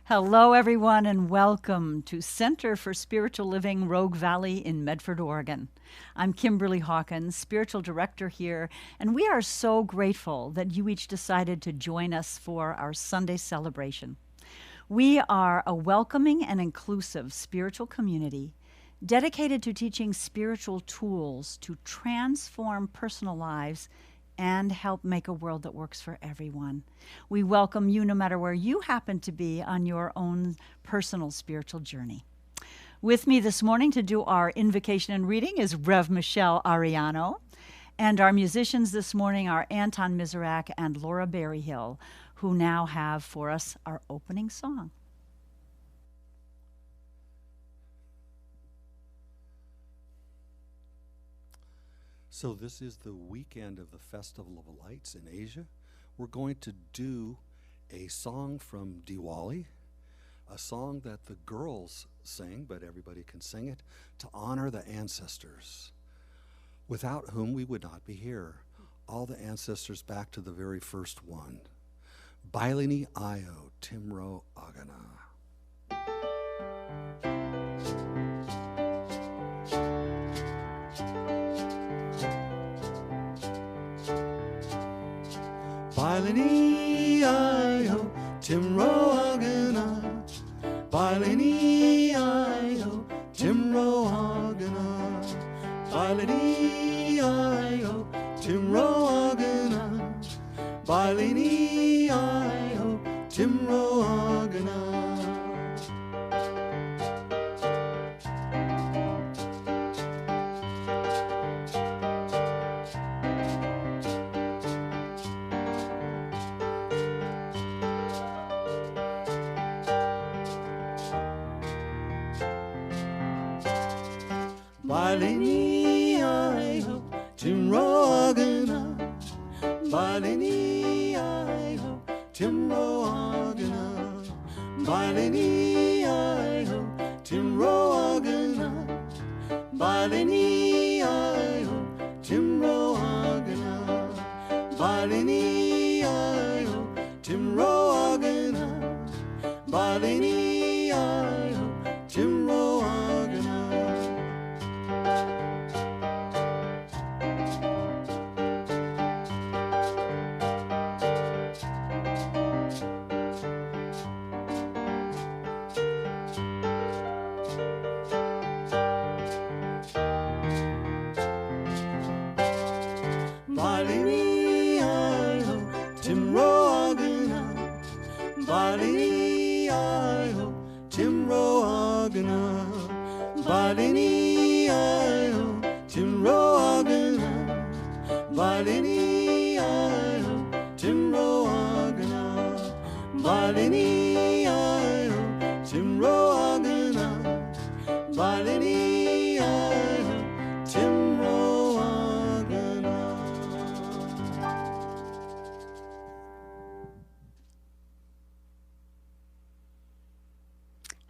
Hello, everyone, and welcome to Center for Spiritual Living, Rogue Valley in Medford, Oregon. I'm Kimberly Hawkins, Spiritual Director here, and we are so grateful that you each decided to join us for our Sunday celebration. We are a welcoming and inclusive spiritual community dedicated to teaching spiritual tools to transform personal lives and help make a world that works for everyone. We welcome you no matter where you happen to be on your own personal spiritual journey. With me this morning to do our invocation and reading is Rev Michelle Ariano, and our musicians this morning are Anton Miserak and Laura Berryhill, who now have for us our opening song. So this is the weekend of the Festival of Lights in Asia. We're going to do a song from Diwali, a song that the girls sing, but everybody can sing it, to honor the ancestors, without whom we would not be here. All the ancestors back to the very first one. Bailini Ayo Timro Agana. Bailini Ayo Timro Agana. Bailini Ayo Timro Agana. Bailini Ayo Timro Agana. Bailini Ayo Timro Agana. Bailini Ayo Timro Agana. Bailini Ayo Timro Agana. Bailini Ayo Timro Agana. Bailini Ayo Timro Agana. Bailini Ayo Timro Agana. Bailini Ayo Timro Agana. Bailini Ayo Timro Agana. Bailini Ayo Timro Agana. Bailini Ayo Timro Agana. Bailini Ayo Timro Agana. Bailini Ayo Timro Agana. Bailini Ayo Timro Agana.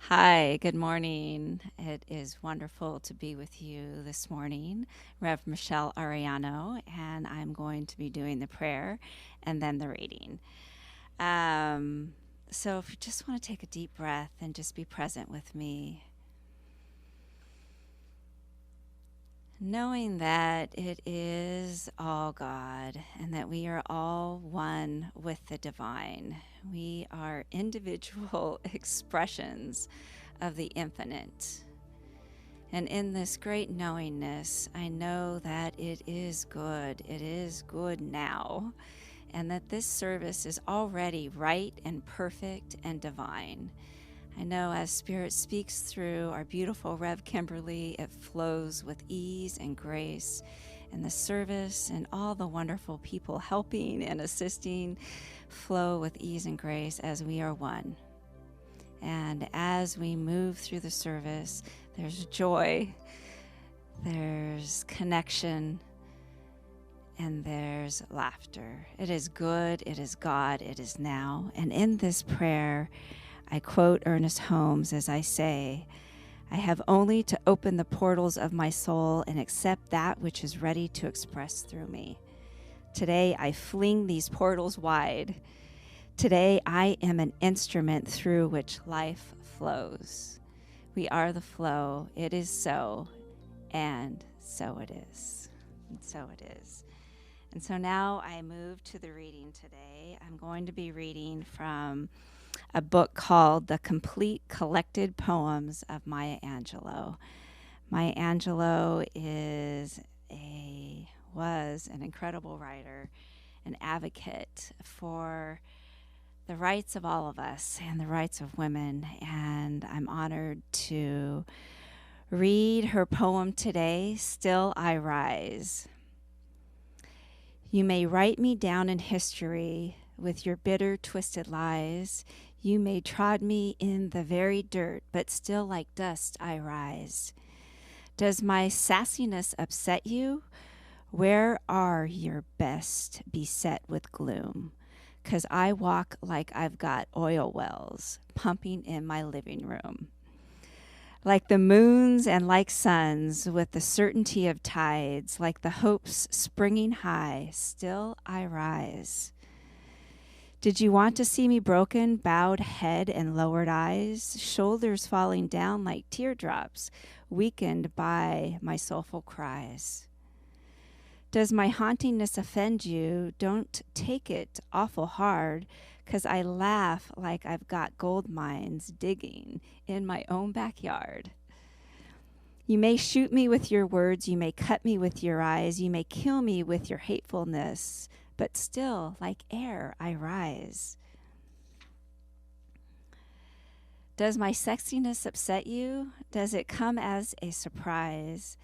Hi, good morning. It is wonderful to be with you this morning. Rev Michelle Ariano, and I'm going to be doing the prayer and then the reading. So if you just want to take a deep breath and just be present with me, knowing that it is all God and that we are all one with the divine. We are individual expressions of the infinite. And in this great knowingness, I know that it is good. It is good now. And that this service is already right and perfect and divine. I know as Spirit speaks through our beautiful Rev Kimberly, it flows with ease and grace, and the service and all the wonderful people helping and assisting flow with ease and grace as we are one. And as we move through the service, there's joy, there's connection, and there's laughter. It is good, it is God, it is now. And in this prayer, I quote Ernest Holmes as I say, I have only to open the portals of my soul and accept that which is ready to express through me. Today I fling these portals wide Today, I am an instrument through which life flows. We are the flow. It is so, and so it is. And so it is. And so now I move to the reading today. I'm going to be reading from a book called The Complete Collected Poems of Maya Angelou. Maya Angelou was an incredible writer, an advocate for the rights of all of us and the rights of women. And I'm honored to read her poem today, Still I Rise. You may write me down in history with your bitter, twisted lies. You may trod me in the very dirt, but still like dust I rise. Does my sassiness upset you? Where are your best beset with gloom? 'Cause I walk like I've got oil wells pumping in my living room. Like the moons and like suns, with the certainty of tides, like the hopes springing high, still I rise. Did you want to see me broken, bowed head and lowered eyes, shoulders falling down like teardrops, weakened by my soulful cries? Does my hauntingness offend you? Don't take it awful hard, 'cause I laugh like I've got gold mines digging in my own backyard. You may shoot me with your words, you may cut me with your eyes, you may kill me with your hatefulness, but still, like air, I rise. Does my sexiness upset you? Does it come as a surprise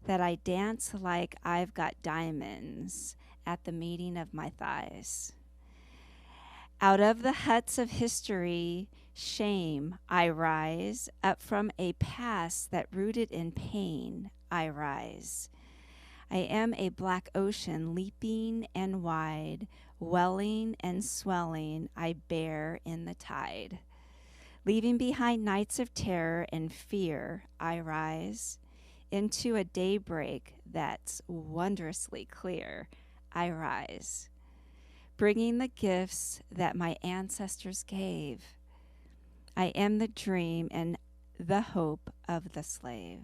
that I dance like I've got diamonds at the meeting of my thighs? Out of the huts of history, shame, I rise. Up from a past that rooted in pain, I rise. I am a black ocean leaping and wide, welling and swelling, I bear in the tide. Leaving behind nights of terror and fear, I rise. Into a daybreak that's wondrously clear, I rise. Bringing the gifts that my ancestors gave. I am the dream and the hope of the slave.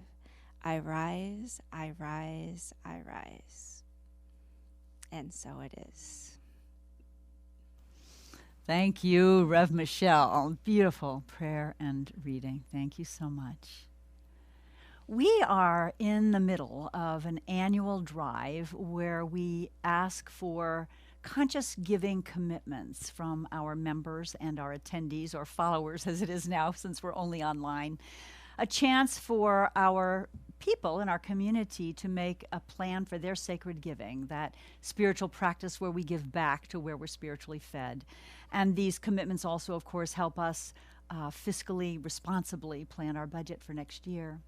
I rise, I rise, I rise. And so it is. Thank you, Rev Michelle. Beautiful prayer and reading. Thank you so much. We are in the middle of an annual drive where we ask for conscious giving commitments from our members and our attendees, or followers as it is now since we're only online. A chance for our people in our community to make a plan for their sacred giving, that spiritual practice where we give back to where we're spiritually fed. And these commitments also, of course, help us fiscally, responsibly plan our budget for next year.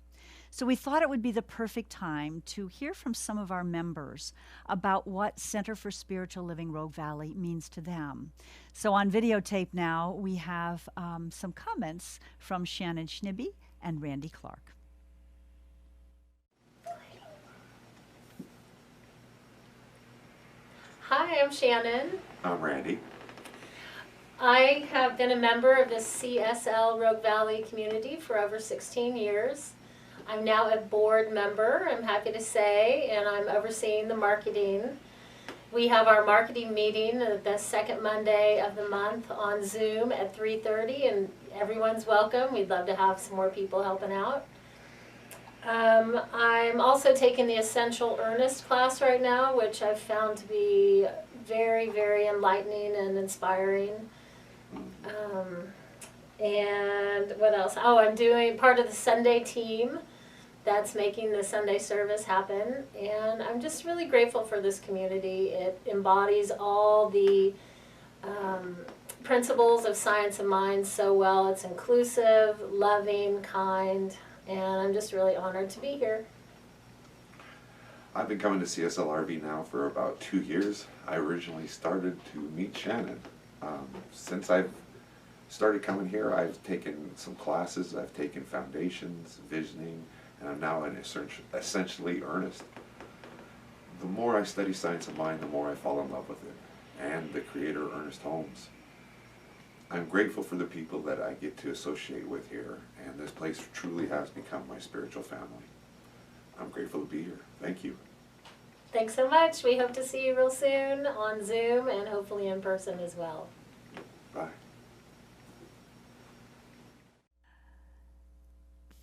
So we thought it would be the perfect time to hear from some of our members about what Center for Spiritual Living Rogue Valley means to them. So on videotape now, we have some comments from Shannon Schnibbe and Randy Clark. Hi, I'm Shannon. I'm Randy. I have been a member of the CSL Rogue Valley community for over 16 years. I'm now a board member, I'm happy to say, and I'm overseeing the marketing. We have our marketing meeting the second Monday of the month on Zoom at 3:30, and everyone's welcome. We'd love to have some more people helping out. I'm also taking the Essential Earnest class right now, which I've found to be very, very enlightening and inspiring. And what else? Oh, I'm doing part of the Sunday team that's making the Sunday service happen. And I'm just really grateful for this community. It embodies all the principles of Science of Mind so well. It's inclusive, loving, kind, and I'm just really honored to be here. I've been coming to CSL RV now for about 2 years. I originally started to meet Shannon. Since I've started coming here, I've taken some classes, I've taken foundations, visioning, and I'm now in essentially earnest. The more I study Science of Mind, the more I fall in love with it, and the creator Ernest Holmes. I'm grateful for the people that I get to associate with here, and this place truly has become my spiritual family. I'm grateful to be here. Thank you. Thanks so much. We hope to see you real soon on Zoom and hopefully in person as well. Bye.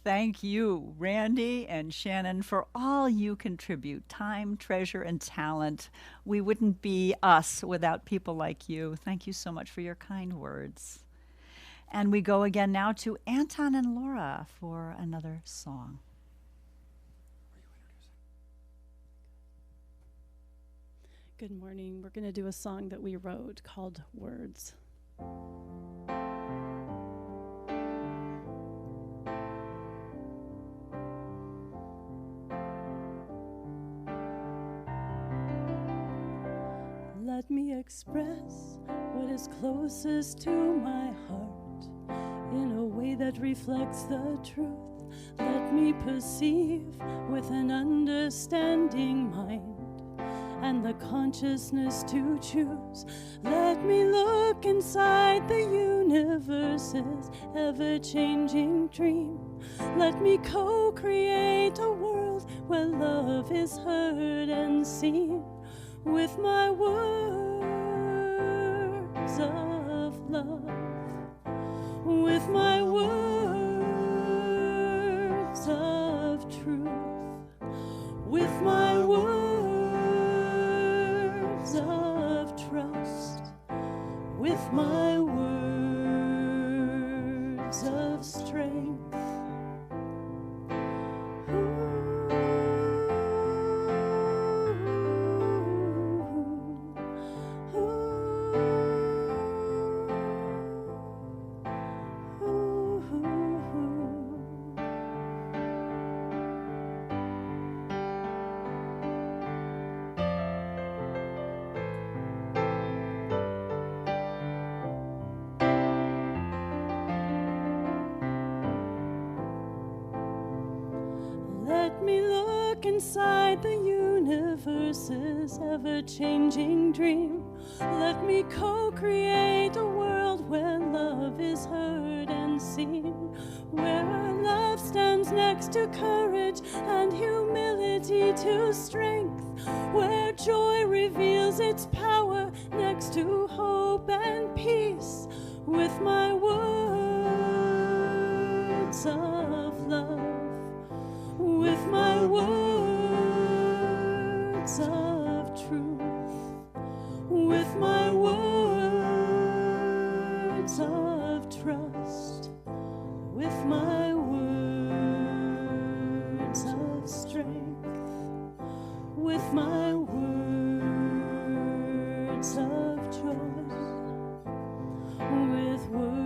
Thank you, Randy and Shannon, for all you contribute, time, treasure, and talent. We wouldn't be us without people like you. Thank you so much for your kind words. And we go again now to Anton and Laura for another song. Good morning. We're going to do a song that we wrote called Words. Let me express what is closest to my heart in a way that reflects the truth. Let me perceive with an understanding mind and the consciousness to choose. Let me look inside the universe's ever-changing dream. Let me co-create a world where love is heard and seen with my words of love, with my words of truth, with my words of trust, with my words of strength. Let me look inside the universe's ever-changing dream. Let me co-create a world where love is heard and seen, where love stands next to courage and humility to strength, where joy reveals its power next to hope and peace, with my words of love, with my words of truth, with my words of trust, with my words of strength, with my words of joy, with words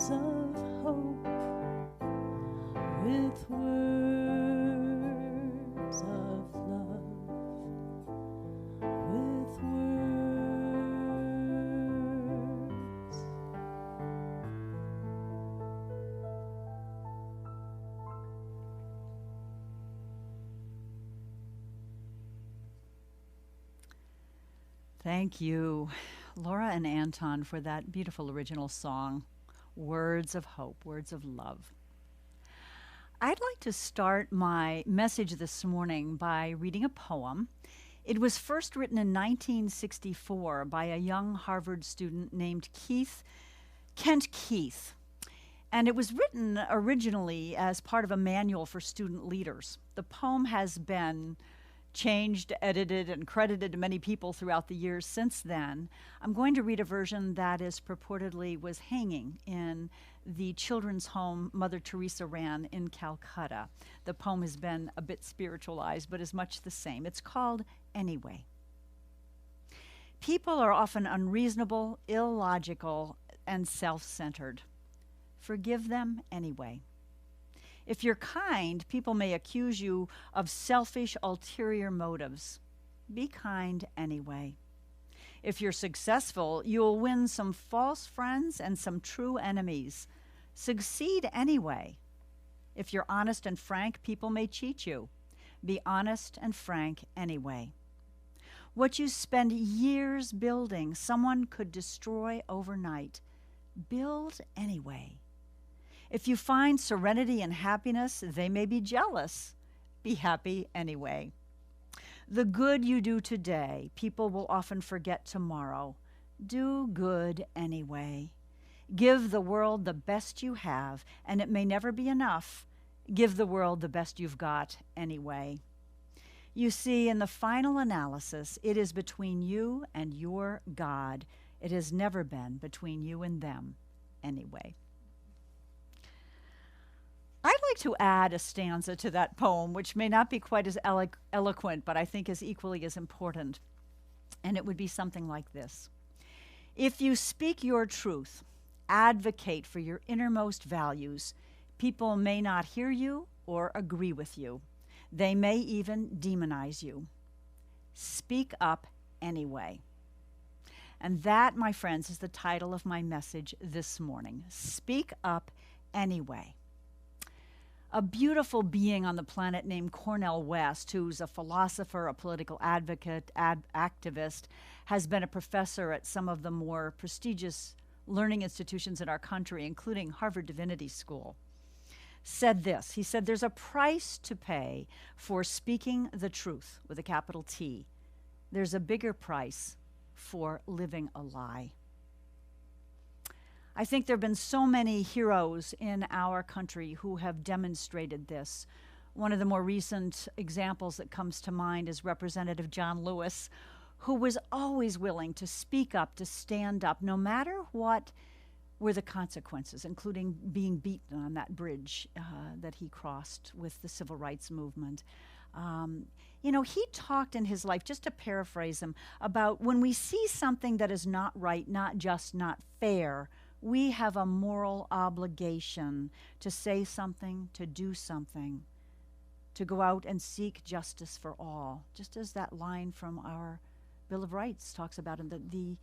of hope, with words of love, with words. Thank you, Laura and Anton, for that beautiful original song, Words of Hope, Words of Love. I'd like to start my message this morning by reading a poem. It was first written in 1964 by a young Harvard student named Kent Keith. And it was written originally as part of a manual for student leaders. The poem has been changed, edited, and credited to many people throughout the years since then. I'm going to read a version that is purportedly was hanging in the children's home Mother Teresa ran in Calcutta. The poem has been a bit spiritualized, but is much the same. It's called Anyway. People are often unreasonable, illogical, and self-centered. Forgive them anyway. If you're kind, people may accuse you of selfish, ulterior motives. Be kind anyway. If you're successful, you'll win some false friends and some true enemies. Succeed anyway. If you're honest and frank, people may cheat you. Be honest and frank anyway. What you spend years building, someone could destroy overnight. Build anyway. If you find serenity and happiness, they may be jealous. Be happy anyway. The good you do today, people will often forget tomorrow. Do good anyway. Give the world the best you have, and it may never be enough. Give the world the best you've got anyway. You see, in the final analysis, it is between you and your God. It has never been between you and them anyway. I'd like to add a stanza to that poem, which may not be quite as eloquent, but I think is equally as important. And it would be something like this. If you speak your truth, advocate for your innermost values, people may not hear you or agree with you. They may even demonize you. Speak up anyway. And that, my friends, is the title of my message this morning. Speak up anyway. A beautiful being on the planet named Cornel West, who's a philosopher, a political advocate, activist, has been a professor at some of the more prestigious learning institutions in our country, including Harvard Divinity School, said this. He said, there's a price to pay for speaking the truth with a capital T. There's a bigger price for living a lie. I think there have been so many heroes in our country who have demonstrated this. One of the more recent examples that comes to mind is Representative John Lewis, who was always willing to speak up, to stand up, no matter what were the consequences, including being beaten on that bridge that he crossed with the civil rights movement. He talked in his life, just to paraphrase him, about when we see something that is not right, not just, not fair, we have a moral obligation to say something, to do something, to go out and seek justice for all, just as that line from our Bill of Rights talks about in the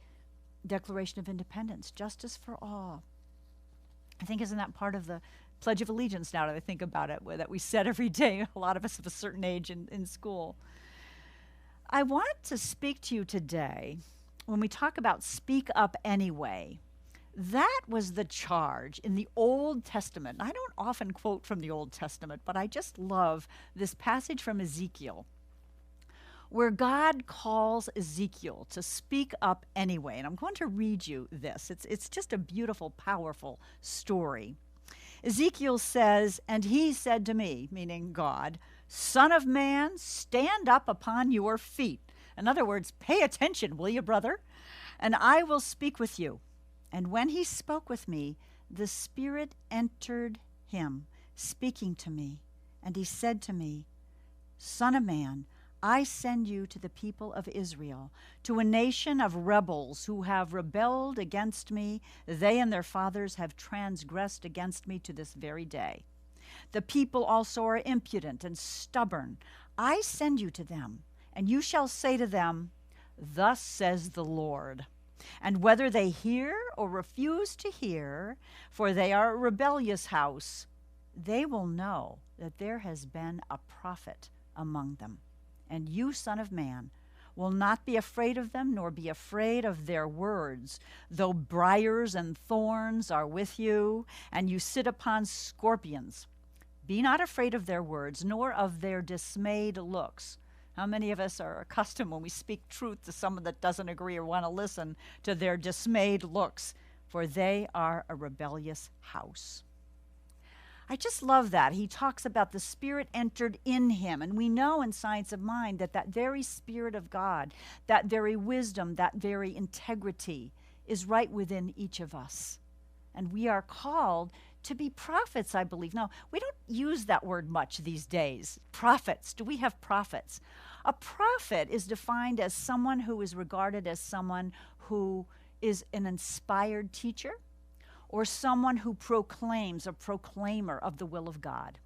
Declaration of Independence, justice for all. I think isn't that part of the Pledge of Allegiance now that I think about it, that we said every day, a lot of us of a certain age in school. I want to speak to you today when we talk about speak up anyway. That was the charge in the Old Testament. I don't often quote from the Old Testament, but I just love this passage from Ezekiel, where God calls Ezekiel to speak up anyway. And I'm going to read you this. It's just a beautiful, powerful story. Ezekiel says, and he said to me, meaning God, Son of man, stand up upon your feet. In other words, pay attention, will you, brother? And I will speak with you. And when he spoke with me, the Spirit entered him, speaking to me. And he said to me, Son of man, I send you to the people of Israel, to a nation of rebels who have rebelled against me. They and their fathers have transgressed against me to this very day. The people also are impudent and stubborn. I send you to them, and you shall say to them, Thus says the Lord. And whether they hear or refuse to hear, for they are a rebellious house, they will know that there has been a prophet among them. And you, Son of man, will not be afraid of them, nor be afraid of their words, though briars and thorns are with you, and you sit upon scorpions. Be not afraid of their words, nor of their dismayed looks. How many of us are accustomed when we speak truth to someone that doesn't agree or want to listen to their dismayed looks? For they are a rebellious house. I just love that. He talks about the Spirit entered in him. And we know in Science of Mind that that very Spirit of God, that very wisdom, that very integrity is right within each of us. And we are called to be prophets, I believe. Now, we don't use that word much these days. Prophets. Do we have prophets? A prophet is defined as someone who is regarded as someone who is an inspired teacher, or someone who proclaims, a proclaimer of the will of God.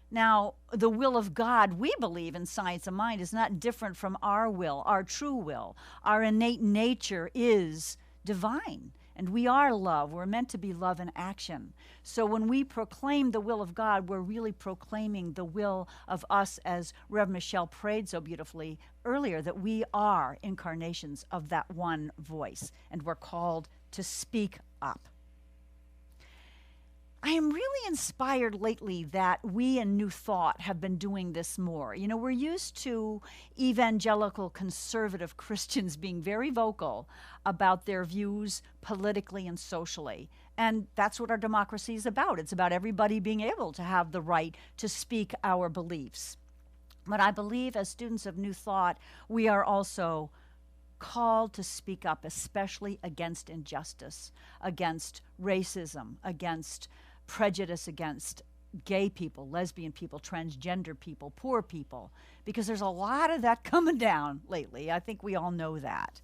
Now, the will of God, we believe in Science of Mind, is not different from our will, our true will. Our innate nature is divine. And we are love. We're meant to be love in action. So when we proclaim the will of God, we're really proclaiming the will of us, as Rev Michelle prayed so beautifully earlier, that we are incarnations of that one voice, and we're called to speak up. I am really inspired lately that we in New Thought have been doing this more. You know, we're used to evangelical conservative Christians being very vocal about their views politically and socially. And that's what our democracy is about. It's about everybody being able to have the right to speak our beliefs. But I believe as students of New Thought, we are also called to speak up, especially against injustice, against racism, against prejudice against gay people, lesbian people, transgender people, poor people, because there's a lot of that coming down lately. I think we all know that.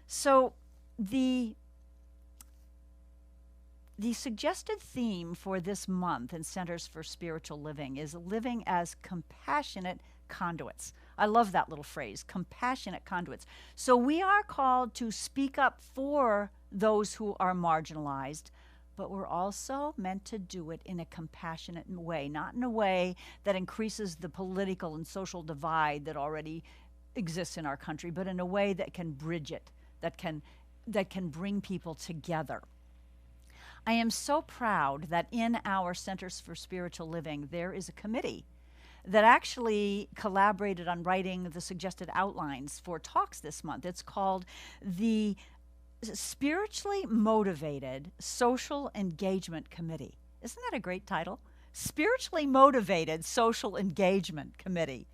So the suggested theme for this month in Centers for Spiritual Living is living as compassionate conduits. I love that little phrase, compassionate conduits. So we are called to speak up for those who are marginalized, but we're also meant to do it in a compassionate way, not in a way that increases the political and social divide that already exists in our country, but in a way that can bridge it, that can bring people together. I am so proud that in our Centers for Spiritual Living, there is a committee that actually collaborated on writing the suggested outlines for talks this month. It's called the Spiritually Motivated Social Engagement Committee. Isn't that a great title? Spiritually Motivated Social Engagement Committee.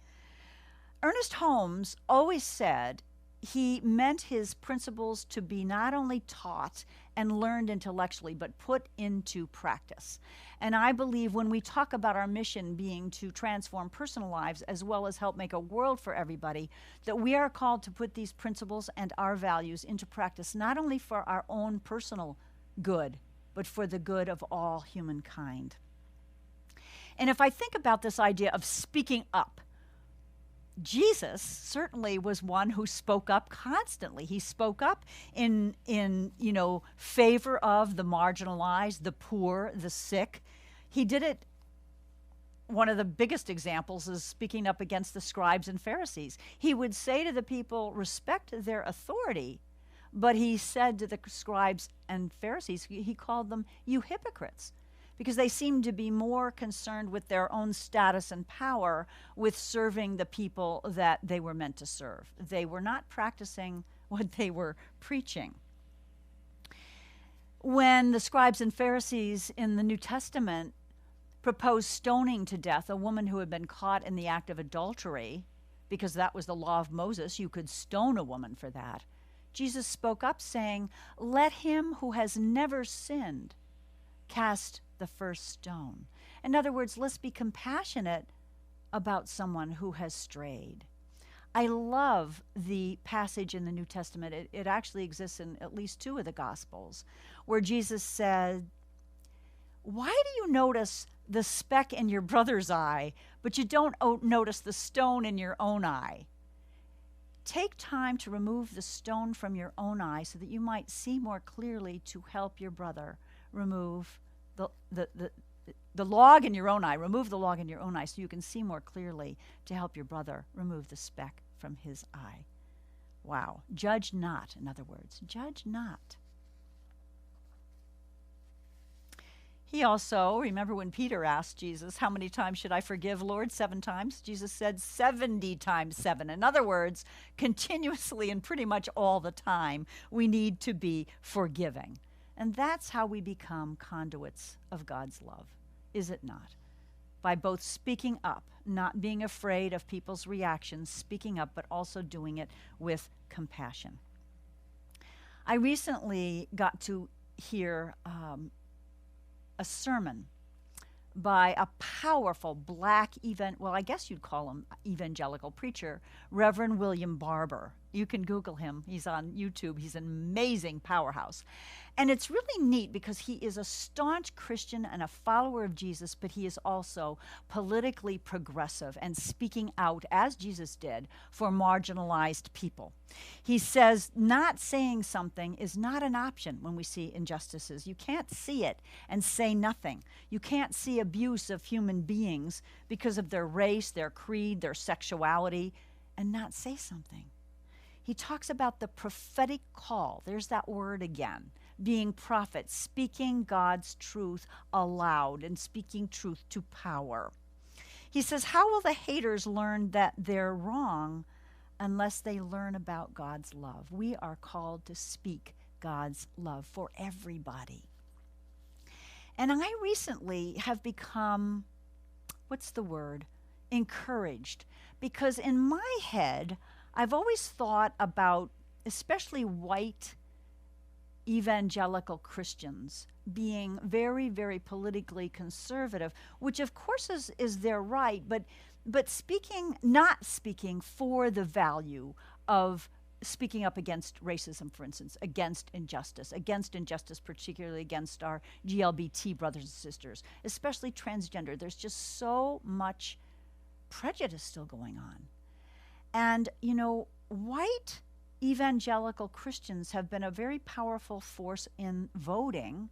Ernest Holmes always said he meant his principles to be not only taught and learned intellectually, but put into practice. And I believe when we talk about our mission being to transform personal lives as well as help make a world for everybody, that we are called to put these principles and our values into practice, not only for our own personal good, but for the good of all humankind. And if I think about this idea of speaking up, Jesus certainly was one who spoke up constantly. He spoke up in favor of the marginalized, the poor, the sick. He did it. One of the biggest examples is speaking up against the scribes and Pharisees. He would say to the people, respect their authority, but he said to the scribes and Pharisees, he called them, you hypocrites, because they seemed to be more concerned with their own status and power with serving the people that they were meant to serve. They were not practicing what they were preaching. When the scribes and Pharisees in the New Testament proposed stoning to death a woman who had been caught in the act of adultery, because that was the law of Moses, you could stone a woman for that, Jesus spoke up saying, let him who has never sinned cast the first stone. In other words, let's be compassionate about someone who has strayed. I love the passage in the New Testament. It actually exists in at least two of the Gospels, where Jesus said, why do you notice the speck in your brother's eye, but you don't notice the stone in your own eye? Take time to remove the stone from your own eye so that you might see more clearly to help your brother remove the log in your own eye. Remove the log in your own eye so you can see more clearly to help your brother remove the speck from his eye. Wow. Judge not, in other words. Judge not. He also, remember when Peter asked Jesus, how many times should I forgive, Lord? 7 times? Jesus said 70 times 7. In other words, continuously and pretty much all the time, we need to be forgiving. And that's how we become conduits of God's love, is it not? By both speaking up, not being afraid of people's reactions, speaking up, but also doing it with compassion. I recently got to hear a sermon by a powerful black I guess you'd call him evangelical preacher, Reverend William Barber. You can Google him. He's on YouTube. He's an amazing powerhouse. And it's really neat because he is a staunch Christian and a follower of Jesus, but he is also politically progressive and speaking out, as Jesus did, for marginalized people. He says not saying something is not an option when we see injustices. You can't see it and say nothing. You can't see abuse of human beings because of their race, their creed, their sexuality, and not say something. He talks about the prophetic call. There's that word again. Being prophets, speaking God's truth aloud and speaking truth to power. He says, how will the haters learn that they're wrong unless they learn about God's love? We are called to speak God's love for everybody. And I recently have become, encouraged. Because in my head, I've always thought about, especially white evangelical Christians, being very, very politically conservative, which of course is their right, but not speaking for the value of speaking up against racism, for instance, against injustice particularly against our GLBT brothers and sisters, especially transgender. There's just so much prejudice still going on. And, white evangelical Christians have been a very powerful force in voting,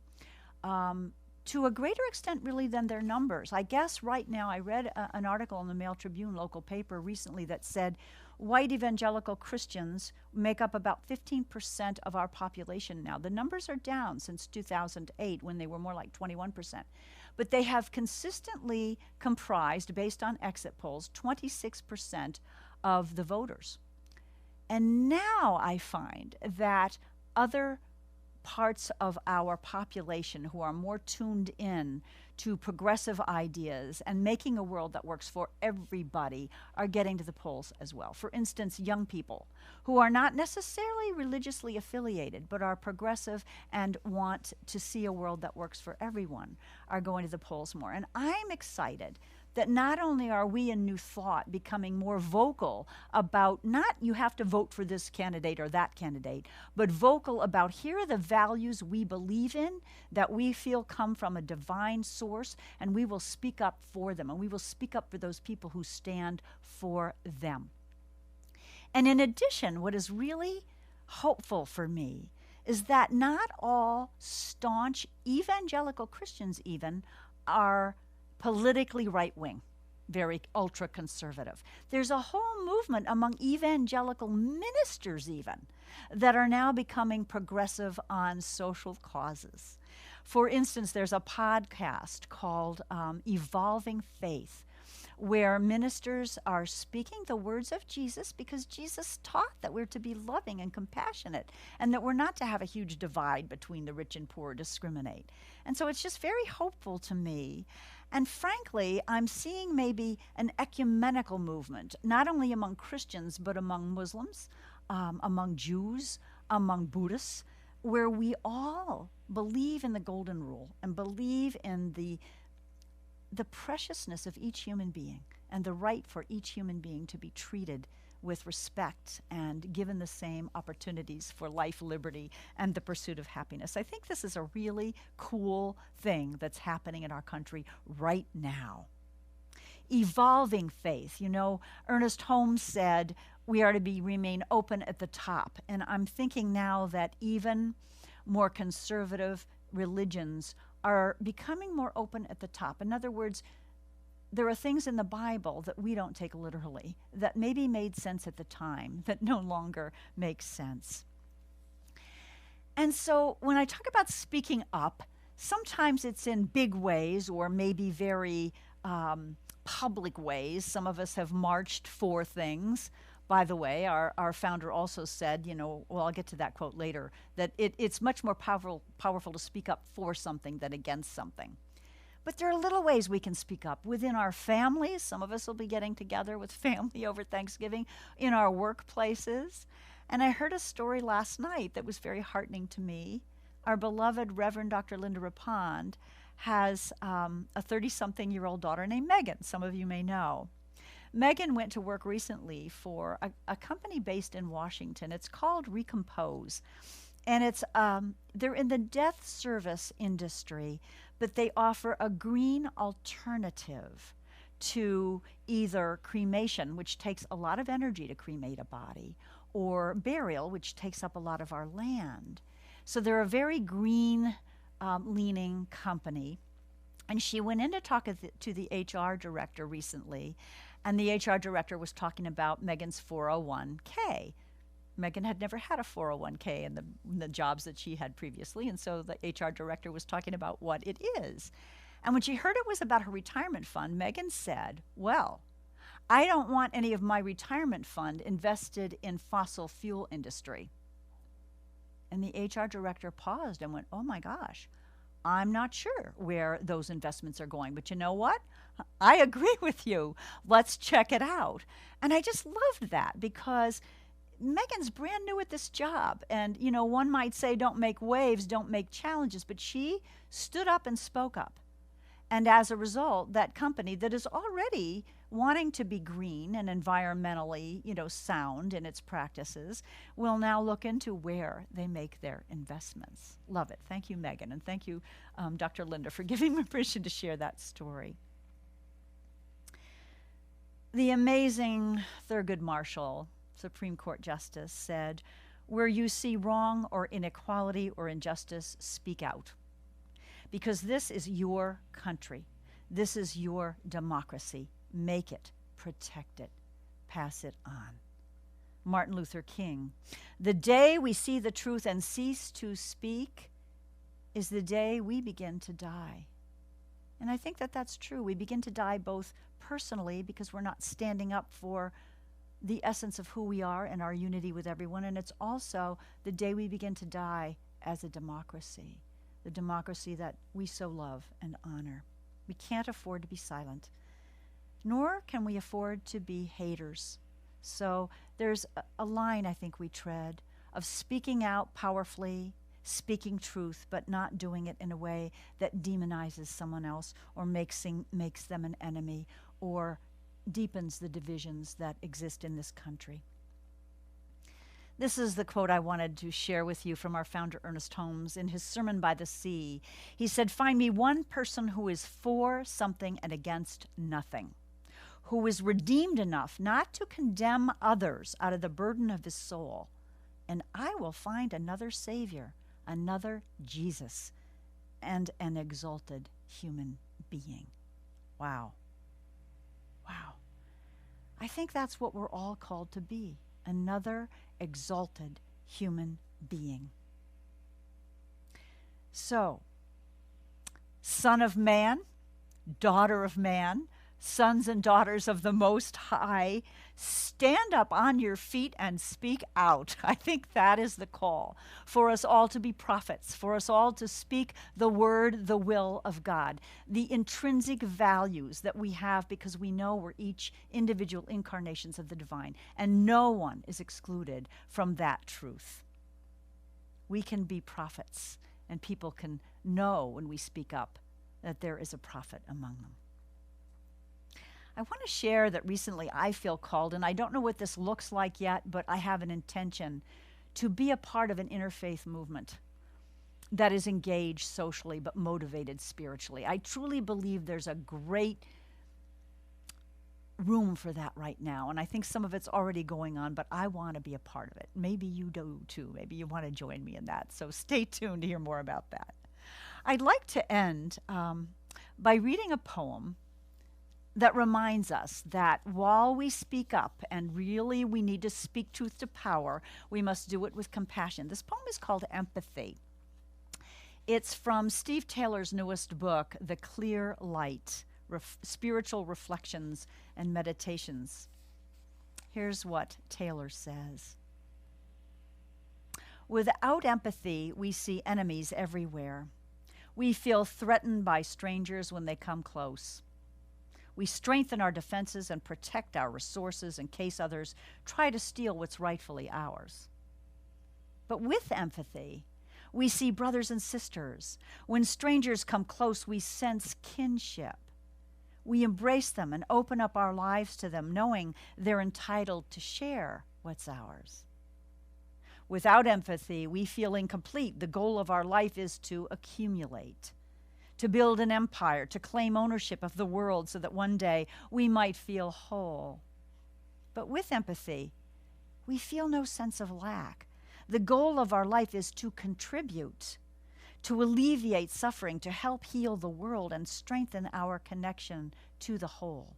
to a greater extent really than their numbers. I guess right now, I read an article in the Mail Tribune local paper recently that said white evangelical Christians make up about 15% of our population now. The numbers are down since 2008 when they were more like 21%. But they have consistently comprised, based on exit polls, 26% of the voters. And now I find that other parts of our population who are more tuned in to progressive ideas and making a world that works for everybody are getting to the polls as well. For instance, young people who are not necessarily religiously affiliated but are progressive and want to see a world that works for everyone are going to the polls more. And I'm excited that not only are we in New Thought becoming more vocal about not you have to vote for this candidate or that candidate, but vocal about here are the values we believe in that we feel come from a divine source, and we will speak up for them, and we will speak up for those people who stand for them. And in addition, what is really hopeful for me is that not all staunch evangelical Christians even are politically right-wing, very ultra-conservative. There's a whole movement among evangelical ministers even that are now becoming progressive on social causes. For instance, there's a podcast called Evolving Faith, where ministers are speaking the words of Jesus because Jesus taught that we're to be loving and compassionate and that we're not to have a huge divide between the rich and poor, discriminate. And so it's just very hopeful to me. And frankly, I'm seeing maybe an ecumenical movement, not only among Christians, but among Muslims, among Jews, among Buddhists, where we all believe in the golden rule and believe in the preciousness of each human being and the right for each human being to be treated with respect and given the same opportunities for life, liberty, and the pursuit of happiness. I think this is a really cool thing that's happening in our country right now. Evolving faith. Ernest Holmes said we are to remain open at the top. And I'm thinking now that even more conservative religions are becoming more open at the top. In other words, there are things in the Bible that we don't take literally, that maybe made sense at the time, that no longer make sense. And so when I talk about speaking up, sometimes it's in big ways or maybe very public ways. Some of us have marched for things. By the way, our founder also said, I'll get to that quote later, that it's much more powerful to speak up for something than against something. But there are little ways we can speak up within our families. Some of us will be getting together with family over Thanksgiving, in our workplaces. And I heard a story last night that was very heartening to me. Our beloved Reverend Dr. Linda Rapond has a 30-something-year-old daughter named Megan. Some of you may know. Megan went to work recently for a company based in Washington. It's called Recompose. And they're in the death service industry, but they offer a green alternative to either cremation, which takes a lot of energy to cremate a body, or burial, which takes up a lot of our land. So they're a very green leaning company. And she went in to talk to the HR director recently, and the HR director was talking about Megan's 401k. Megan had never had a 401k in the jobs that she had previously, and so the HR director was talking about what it is. And when she heard it was about her retirement fund, Megan said, well, I don't want any of my retirement fund invested in fossil fuel industry. And the HR director paused and went, oh my gosh, I'm not sure where those investments are going, but you know what? I agree with you. Let's check it out. And I just loved that because Megan's brand new at this job. And, you know, one might say don't make waves, don't make challenges, but she stood up and spoke up. And as a result, that company that is already wanting to be green and environmentally, you know, sound in its practices will now look into where they make their investments. Love it. Thank you, Megan. And thank you, Dr. Linda, for giving me permission to share that story. The amazing Thurgood Marshall, Supreme Court Justice, said, where you see wrong or inequality or injustice, speak out. Because this is your country. This is your democracy. Make it, protect it, pass it on. Martin Luther King, the day we see the truth and cease to speak is the day we begin to die. And I think that that's true. We begin to die both personally because we're not standing up for the essence of who we are and our unity with everyone, and it's also the day we begin to die as a democracy, the democracy that we so love and honor. We can't afford to be silent, nor can we afford to be haters. So there's a line I think we tread of speaking out powerfully, speaking truth, but not doing it in a way that demonizes someone else or makes them an enemy or deepens the divisions that exist in this country. This is the quote I wanted to share with you from our founder, Ernest Holmes, in his Sermon by the Sea. He said, find me one person who is for something and against nothing, who is redeemed enough not to condemn others out of the burden of his soul, and I will find another Savior, another Jesus, and an exalted human being. Wow. Wow. I think that's what we're all called to be, another exalted human being. So, Son of Man, daughter of man, sons and daughters of the Most High, stand up on your feet and speak out. I think that is the call for us all to be prophets, for us all to speak the word, the will of God, the intrinsic values that we have because we know we're each individual incarnations of the divine, and no one is excluded from that truth. We can be prophets, and people can know when we speak up that there is a prophet among them. I want to share that recently I feel called, and I don't know what this looks like yet, but I have an intention to be a part of an interfaith movement that is engaged socially but motivated spiritually. I truly believe there's a great room for that right now, and I think some of it's already going on, but I want to be a part of it. Maybe you do too. Maybe you want to join me in that. So stay tuned to hear more about that. I'd like to end by reading a poem that reminds us that while we speak up, and really we need to speak truth to power, we must do it with compassion. This poem is called Empathy. It's from Steve Taylor's newest book, The Clear Light, Spiritual Reflections and Meditations. Here's what Taylor says. Without empathy, we see enemies everywhere. We feel threatened by strangers when they come close. We strengthen our defenses and protect our resources in case others try to steal what's rightfully ours. But with empathy, we see brothers and sisters. When strangers come close, we sense kinship. We embrace them and open up our lives to them, knowing they're entitled to share what's ours. Without empathy, we feel incomplete. The goal of our life is to accumulate, to build an empire, to claim ownership of the world so that one day we might feel whole. But with empathy, we feel no sense of lack. The goal of our life is to contribute, to alleviate suffering, to help heal the world and strengthen our connection to the whole.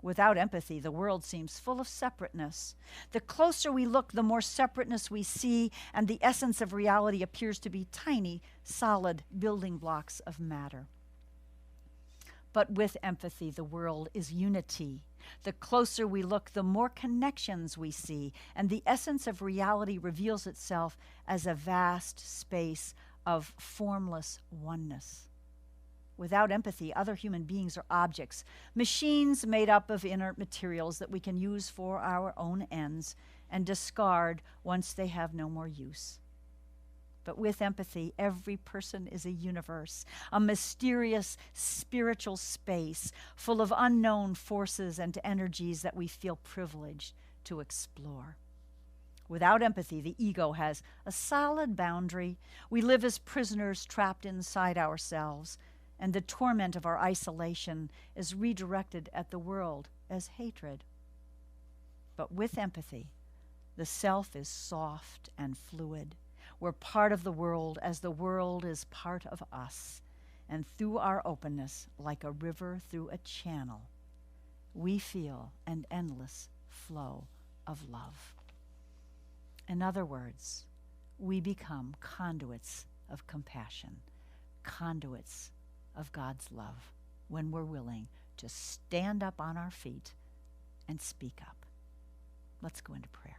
Without empathy, the world seems full of separateness. The closer we look, the more separateness we see, and the essence of reality appears to be tiny, solid building blocks of matter. But with empathy, the world is unity. The closer we look, the more connections we see, and the essence of reality reveals itself as a vast space of formless oneness. Without empathy, other human beings are objects, machines made up of inert materials that we can use for our own ends and discard once they have no more use. But with empathy, every person is a universe, a mysterious spiritual space full of unknown forces and energies that we feel privileged to explore. Without empathy, the ego has a solid boundary. We live as prisoners trapped inside ourselves, and the torment of our isolation is redirected at the world as hatred. But with empathy, the self is soft and fluid. We're part of the world as the world is part of us. And through our openness, like a river through a channel, we feel an endless flow of love. In other words, we become conduits of compassion, conduits of God's love, when we're willing to stand up on our feet and speak up. Let's go into prayer.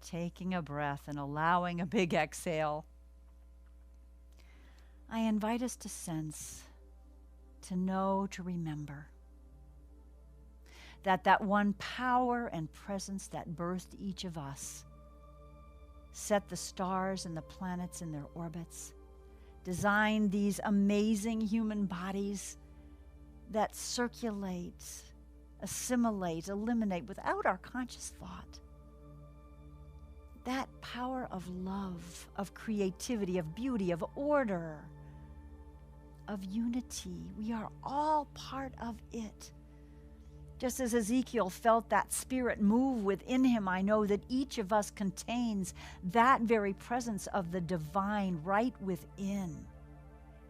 Taking a breath and allowing a big exhale, I invite us to sense, to know, to remember that one power and presence that birthed each of us, set the stars and the planets in their orbits, designed these amazing human bodies that circulate, assimilate, eliminate without our conscious thought. That power of love, of creativity, of beauty, of order, of unity, we are all part of it. Just as Ezekiel felt that spirit move within him, I know that each of us contains that very presence of the divine right within.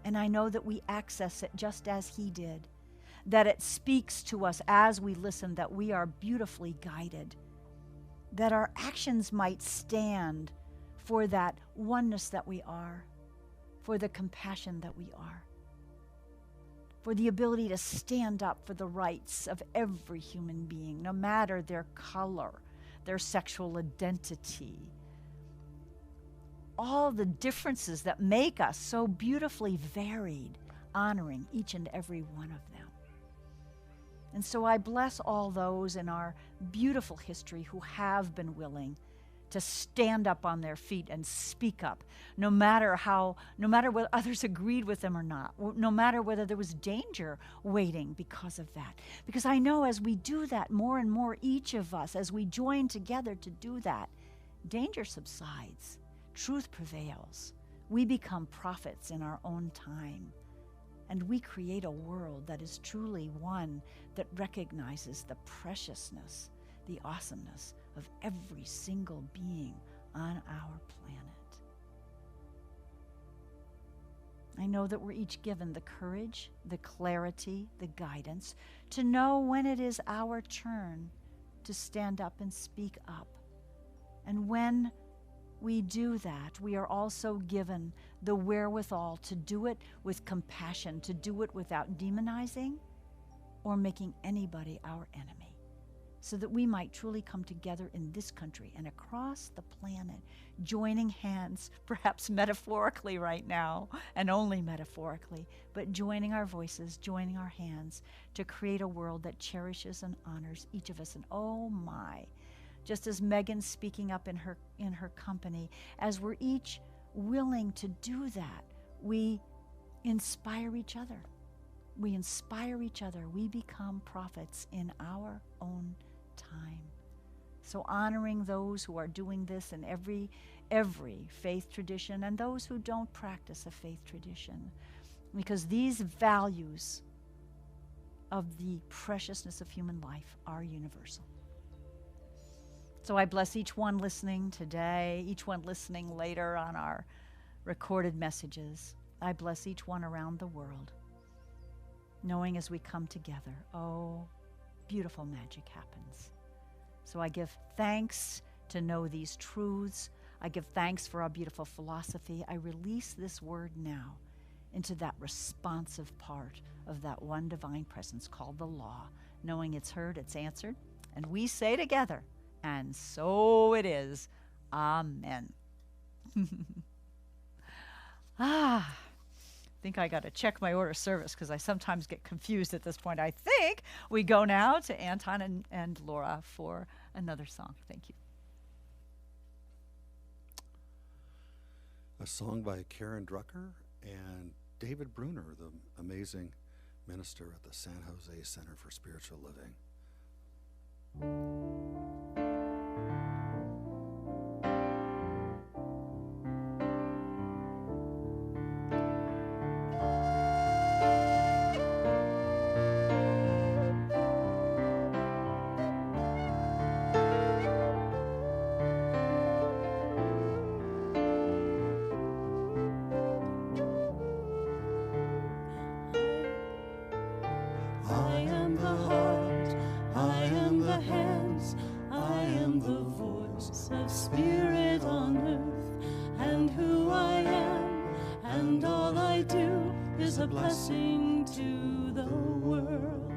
And I know that we access it just as he did, that it speaks to us as we listen, that we are beautifully guided, that our actions might stand for that oneness that we are, for the compassion that we are, for the ability to stand up for the rights of every human being, no matter their color, their sexual identity, all the differences that make us so beautifully varied, honoring each and every one of them. And so I bless all those in our beautiful history who have been willing to stand up on their feet and speak up, no matter whether others agreed with them or not, no matter whether there was danger waiting because of that. Because I know as we do that more and more, each of us, as we join together to do that, danger subsides, truth prevails. We become prophets in our own time. And we create a world that is truly one that recognizes the preciousness, the awesomeness of every single being on our planet. I know that we're each given the courage, the clarity, the guidance to know when it is our turn to stand up and speak up. And when we do that, we are also given the wherewithal to do it with compassion, to do it without demonizing or making anybody our enemy, so that we might truly come together in this country and across the planet, joining hands, perhaps metaphorically right now, and only metaphorically, but joining our voices, joining our hands to create a world that cherishes and honors each of us. And oh my, just as Megan's speaking up in her company, as we're each willing to do that, we inspire each other. We inspire each other. We become prophets in our own time. So honoring those who are doing this in every faith tradition and those who don't practice a faith tradition, because these values of the preciousness of human life are universal. So I bless each one listening today, each one listening later on our recorded messages. I bless each one around the world, knowing as we come together, oh, beautiful magic happens. So I give thanks to know these truths. I give thanks for our beautiful philosophy. I release this word now into that responsive part of that one divine presence called the law, knowing it's heard, it's answered, and we say together, and so it is. Amen. I think I got to check my order of service because I sometimes get confused at this point. I think we go now to Anton and Laura for another song. Thank you. A song by Karen Drucker and David Bruner, the amazing minister at the San Jose Center for Spiritual Living. A blessing to the world.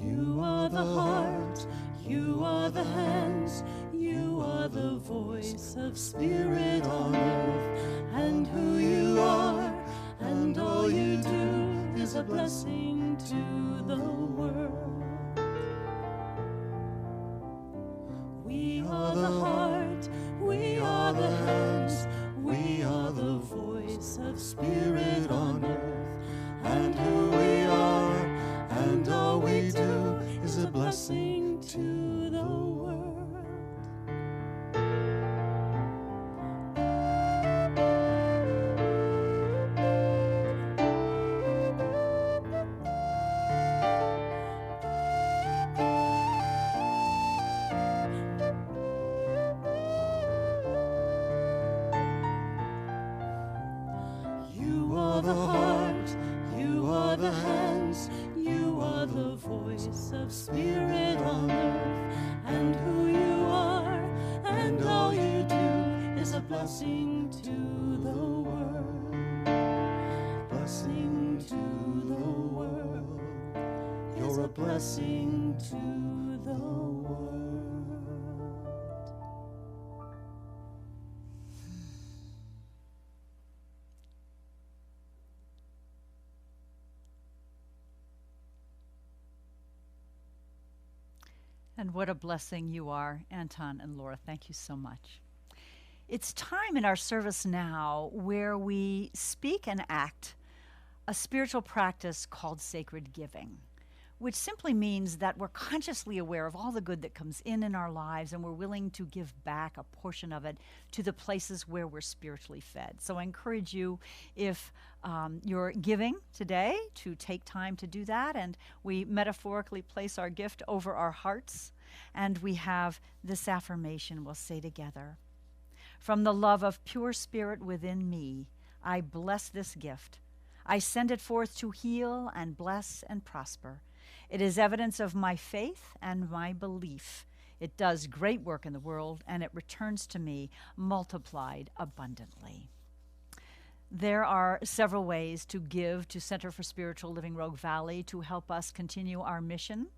You are the heart, you are the hands, you are the voice of spirit on earth. And who you are and all you do is a blessing to the world. We are the heart, we are the hands, we are the voice of spirit on earth, and who we are and all we do is a blessing to the world. You are the heart, you are the hands, you are the voice of spirit on earth, and who you are and all you do is a blessing to the world. Blessing to the world. You're a blessing to the world. And what a blessing you are, Anton and Laura. Thank you so much. It's time in our service now where we speak and act a spiritual practice called sacred giving, which simply means that we're consciously aware of all the good that comes in our lives, and we're willing to give back a portion of it to the places where we're spiritually fed. So I encourage you, if you're giving today, to take time to do that. And we metaphorically place our gift over our hearts, and we have this affirmation we'll say together. From the love of pure spirit within me, I bless this gift. I send it forth to heal and bless and prosper. It is evidence of my faith and my belief. It does great work in the world, and it returns to me multiplied abundantly. There are several ways to give to Center for Spiritual Living Rogue Valley to help us continue our mission,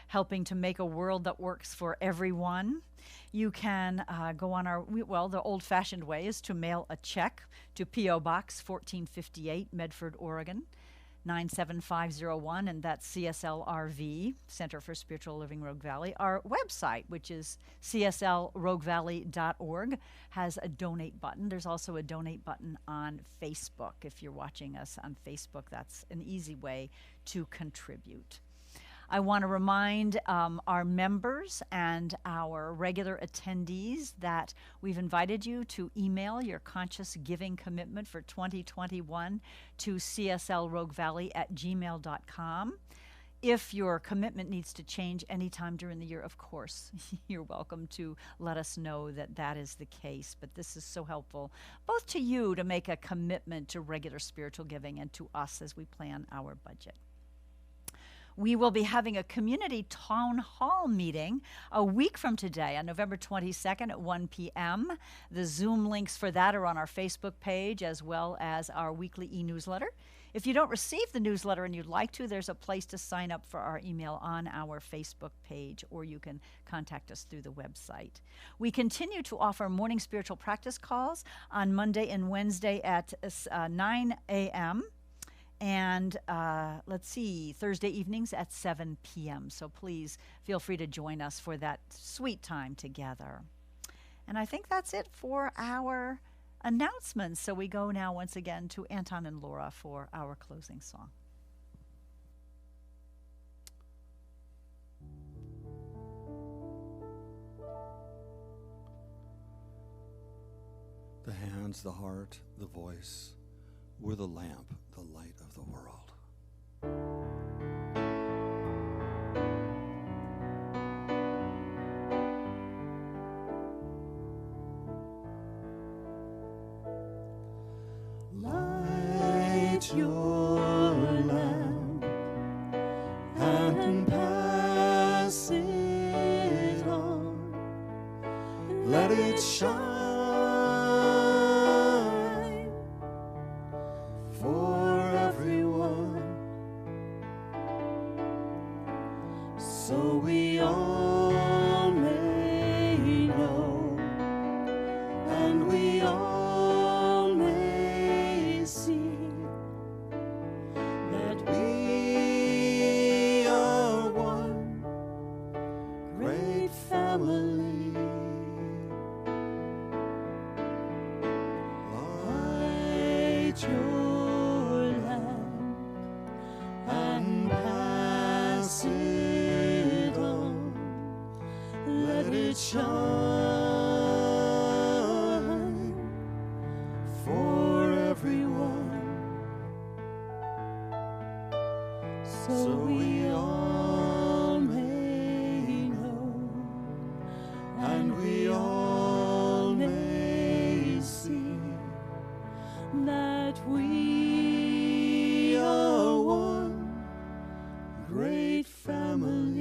helping to make a world that works for everyone. You can go on the old-fashioned way is to mail a check to P.O. Box 1458, Medford, Oregon, 97501, and that's CSL RV, Center for Spiritual Living Rogue Valley. Our website, which is cslroguevalley.org, has a donate button. There's also a donate button on Facebook. If you're watching us on Facebook, that's an easy way to contribute. I want to remind our members and our regular attendees that we've invited you to email your conscious giving commitment for 2021 to cslroguevalley@gmail.com. If your commitment needs to change anytime during the year, of course, you're welcome to let us know that that is the case. But this is so helpful, both to you to make a commitment to regular spiritual giving and to us as we plan our budget. We will be having a community town hall meeting a week from today on November 22nd at 1 p.m. The Zoom links for that are on our Facebook page as well as our weekly e-newsletter. If you don't receive the newsletter and you'd like to, there's a place to sign up for our email on our Facebook page, or you can contact us through the website. We continue to offer morning spiritual practice calls on Monday and Wednesday at 9 a.m. and Thursday evenings at 7 p.m. So please feel free to join us for that sweet time together. And I think that's it for our announcements. So we go now once again to Anton and Laura for our closing song. The hands, the heart, the voice, we're the lamp, the light of the world. Light your lamp and pass it on. Let it shine for everyone, so we all may know and we all may see that we are one great family. Light your lamp and pass it on. Let it shine for everyone, so we all may know and we all may see that we are one great family.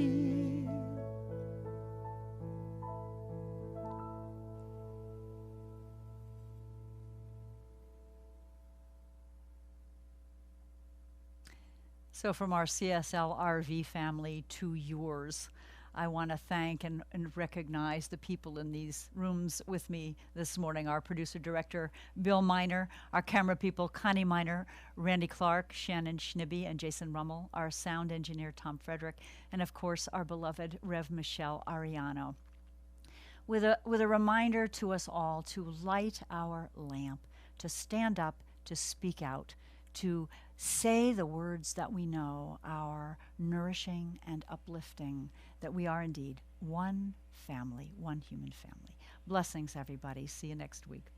So from our CSL RV family to yours, I want to thank and recognize the people in these rooms with me this morning. Our producer-director, Bill Miner, our camera people, Connie Miner, Randy Clark, Shannon Schnibbe, and Jason Rummel, our sound engineer, Tom Frederick, and of course, our beloved Rev Michelle Ariano. With a reminder to us all to light our lamp, to stand up, to speak out, to say the words that we know are nourishing and uplifting, that we are indeed one family, one human family. Blessings, everybody. See you next week.